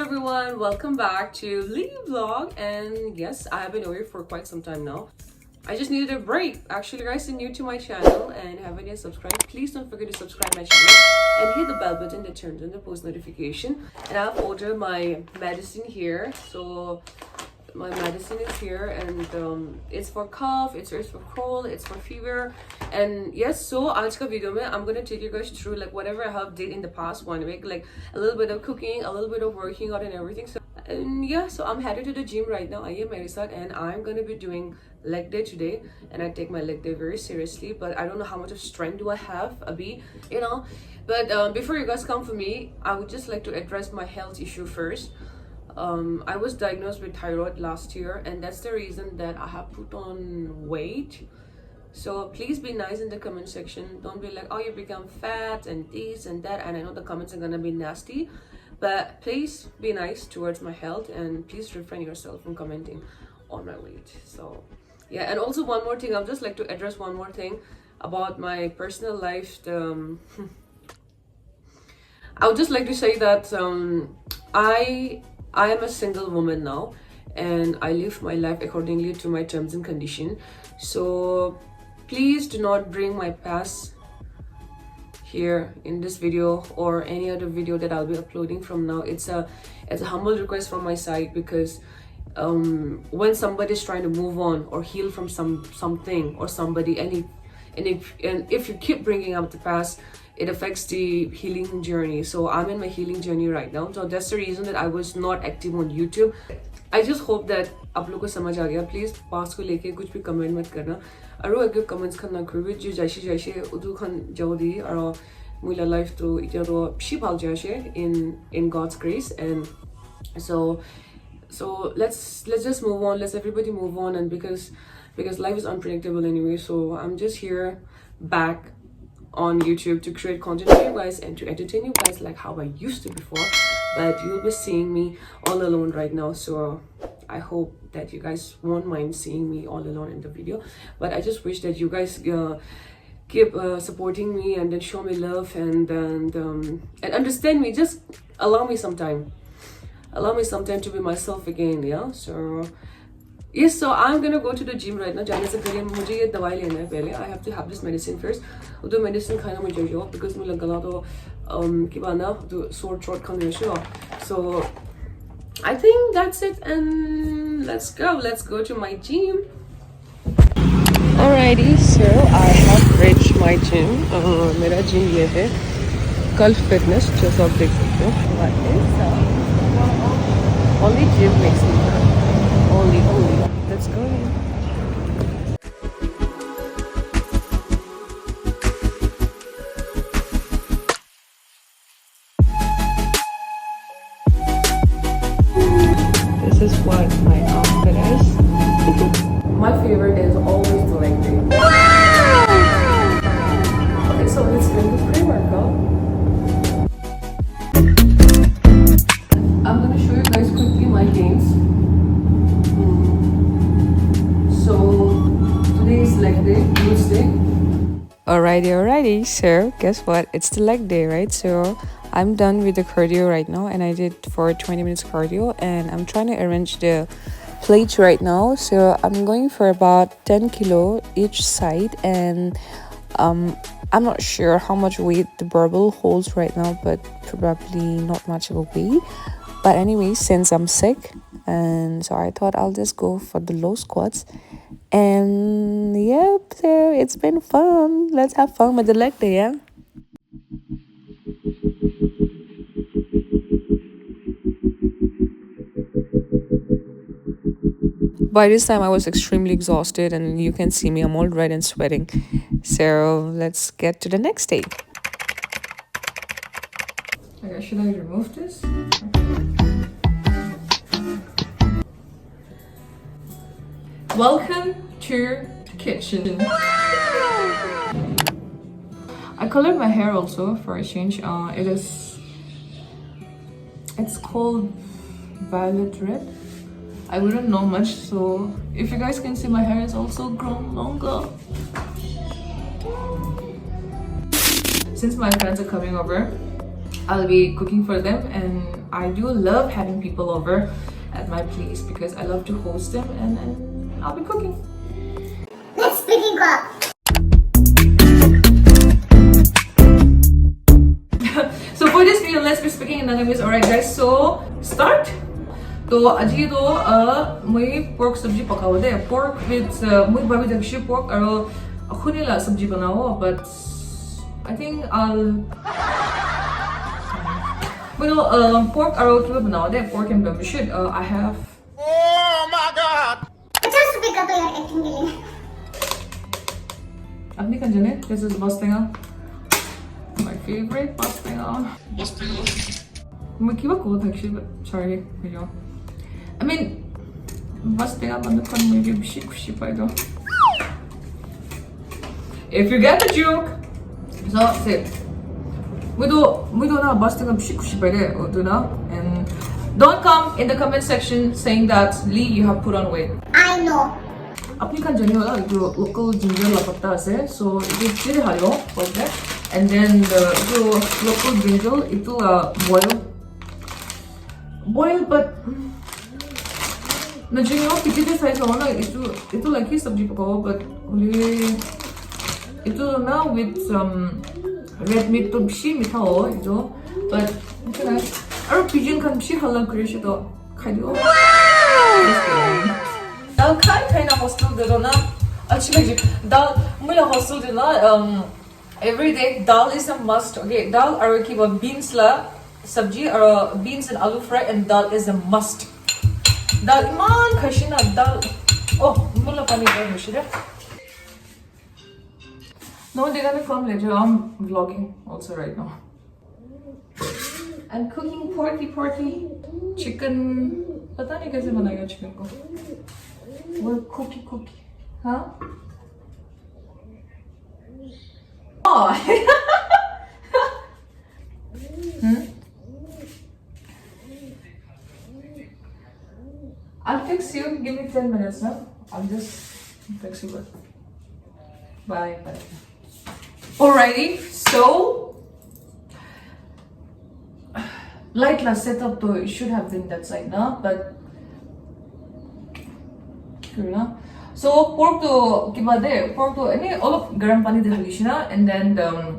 everyone, welcome back to Lee Vlog. And yes, I have been away for quite some time now. I just needed a break. Actually, guys, if you're new to my channel and haven't yet subscribed, please don't forget to subscribe my channel and hit the bell button that turns on the post notification. And I've ordered my medicine here. So my medicine is here, and it's for cough, it's for cold, it's for fever. And yes, so today's video mein, I'm gonna take you guys through like whatever I have did in the past 1 week, like a little bit of cooking, a little bit of working out and everything. So and yeah, so I'm headed to the gym right now. I am Marisat, and I'm gonna be doing leg day today, and I take my leg day very seriously, but I don't know how much of strength do I have, Abhi, you know. But before you guys come for me, I would just like to address my health issue first. I was diagnosed with thyroid last year, and that's the reason that I have put on weight. So please be nice in the comment section. Don't be like, oh, you become fat and this and that. And I know the comments are gonna be nasty, but please be nice towards my health, and please refrain yourself from commenting on my weight. So yeah, and also one more thing, I'd just like to address one more thing about my personal life. I would just like to say that I am a single woman now, and I live my life accordingly to my terms and conditions. So please do not bring my past here in this video or any other video that I'll be uploading from now. It's a humble request from my side, because when somebody is trying to move on or heal from something or somebody, and if you keep bringing up the past, it affects the healing journey. So I'm in my healing journey right now, so that's the reason that I was not active on YouTube. I just hope that आप लोगों को समझ आ गया. Please पास को लेके कुछ भी comment मत करना. अरो अगर कमेंट्स करना कोई जो जैसे उधर खान जाओ दी और मुझे लाइफ तो इतना तो शी भाग जाए in God's grace. And so let's just move on. Let's everybody move on, and because life is unpredictable anyway. So I'm just here back on YouTube to create content for you guys and to entertain you guys like how I used to before, but you'll be seeing me all alone right now. So I hope that you guys won't mind seeing me all alone in the video, but I just wish that you guys keep supporting me and then show me love and understand me. Just allow me some time to be myself again. Yeah, so yes, so I'm gonna go to the gym right now. जाने से पहले मुझे ये दवाई लेना है पहले. I have to have this medicine first. उधर medicine खाना मुझे जो because मुझे गला तो कि बाना तो sore throat खाने show. So I think that's it, and let's go to my gym. Alrighty, so I have reached my gym. मेरा gym ये है Gulf Fitness, जैसा आप देख सकते हो. Only gym makes me happy. Only. Let's go. This is what my outfit is. My favorite is always the leg day. Okay, so let's go to pre-workout. I'm gonna show you guys quickly my gains. Leg day, Tuesday. Alrighty, so guess what, it's the leg day, right? So I'm done with the cardio right now, and I did for 20 minutes cardio, and I'm trying to arrange the plates right now. So I'm going for about 10 kilo each side, and I'm not sure how much weight the barbell holds right now, but probably not much of a weight. But anyway, since I'm sick, and so I thought I'll just go for the low squats. And yep, so it's been fun. Let's have fun with the leg day, yeah? By this time I was extremely exhausted, and you can see me, I'm all red and sweating. So let's get to the next day. Okay, should I remove this? Welcome to the kitchen. I colored my hair also for a change. It's called violet red. I wouldn't know much, so if you guys can see, my hair is also grown longer. Since my friends are coming over, I'll be cooking for them, and I do love having people over at my place because I love to host them, and I'll be cooking. Let's freaking cook. So for this video, let's be speaking in Vietnamese. Alright guys, so start. तो अजी तो मैं pork सब्जी पकाओ दे. Pork with मैं भाभी जब pork और खुनी ला सब्जी बनाओ, but I think I'll pork और क्या बनाओ दे, pork and bamboo shoot. I have. Oh my god. अच्छा सुबह का तो यार acting के लिए. अपनी कंजने, this is bastinga. My favorite bastinga. मैं क्या को actually, but sorry, video. I mean, bastinga बंद कर मुझे बिशी खुशी पाएगा. If you get the joke, so say, we do na bastinga bishi खुशी पाएगा, do na, and don't come in the comment section saying that Lee, you have put on weight. I know. अपनी कंजनी वाला जो local ginger ला पत्ता है, so it is hello, okay, and then the local ginger itu boil, but na जिन्हें वो पिटी size हो ना, itu lagi सब्जी पकाओ, but only itu ना with red meat तो बिशी मीठा हो itu, but okay, और pigeon kan बिशी हल्ला करें तो खाई दो. Dal kai na hostel de na actually dal mula hostel de na every day dal is a must. Okay, dal or kiba beans la sabji or beans and aloo fry, and dal is a must. Dal iman khashina dal. Oh, mula pani ba hishira. No, they're gonna come later. I'm vlogging also right now. I'm cooking porky chicken. पता नहीं कैसे बनाएगा chicken को. Well, cookie, huh? Oh! I'll fix you. Give me 10 minutes now. I'll just fix you. Bye. Alrighty, so light la setup though it should have been that side now, but so pork to kiba de pork to any all of garam pani de halishina, and then the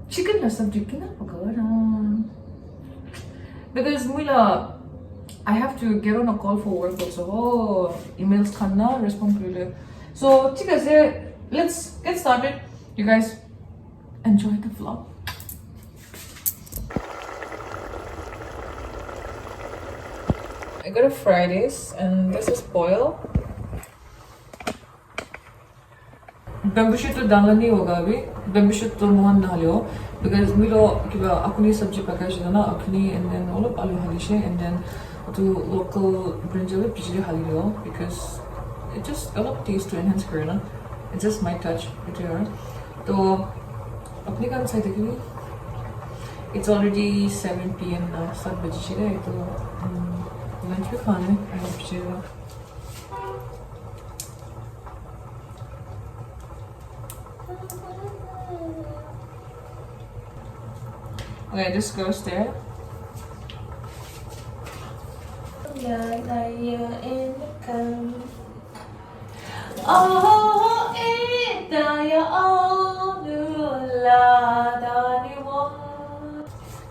chicken la sabji kina pagara because mula I have to get on a call for work also. Oh, emails kanna respond to. So chika se let's get started. You guys enjoy the vlog. I gotta fry this, and this is boil. Bamboo shoot to dangan nahi hoga abhi. Bamboo shoot to mohan na halio because milo kiba apni sabji pakai na apni, and then all of aloo halishe, and then to local brinjal pichli halio because it just a lot of taste to enhance Korean. It's just my touch. So apni kan side dekhi. It's already 7 p.m. now. 7 baje chile to lunch भी खाने I hope चलेगा. Okay, this goes there. Oh,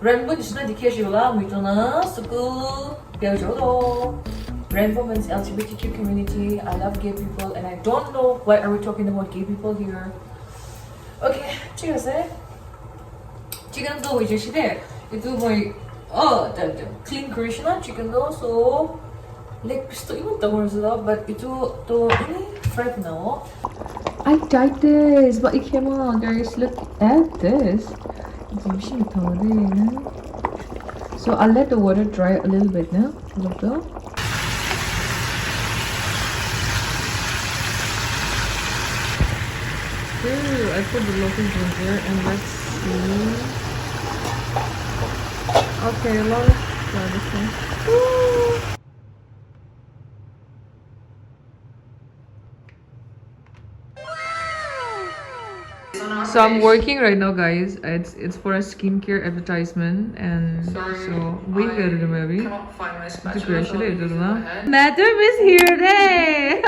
Rainbow is not the case you love me to school. Rainbow means LGBTQ community. I love gay people, and I don't know why are we talking about gay people here. Okay, cheers, eh? Chicken do we just there. It do my the clean Krishna chicken do so like pisto even the words but it do any fried now. I tried this, but it came out, guys. Look at this. So I'll let the water dry a little bit now. Look though. Ooh, I put the local ginger, and let's see. Okay, a lot of garlic. Ooh. So I'm working right now, guys. It's for a skincare advertisement, and so we got it, maybe. Madam is here today.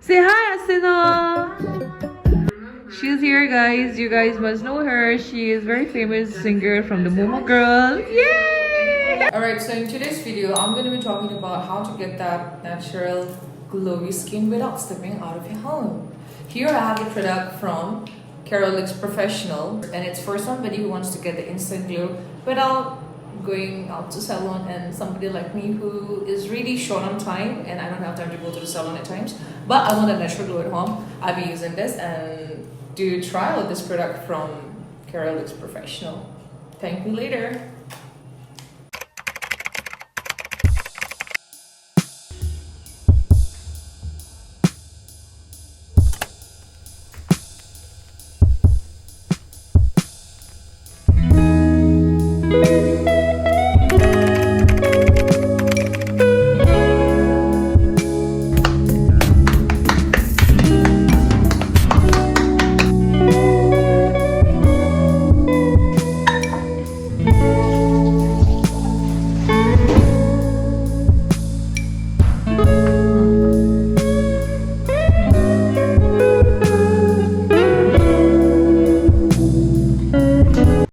Say hi, Asina. She's here, guys. You guys must know her. She is very famous singer from the Momo Girls. Yay! Alright, so in today's video, I'm going to be talking about how to get that natural glowy skin without stepping out of your home. Here I have a product from Carolix Professional, and it's for somebody who wants to get the instant glow without going out to salon, and somebody like me who is really short on time and I don't have time to go to the salon at times, but I want a natural glow at home. I'll be using this, and do try out this product from Carolix Professional. Thank you later.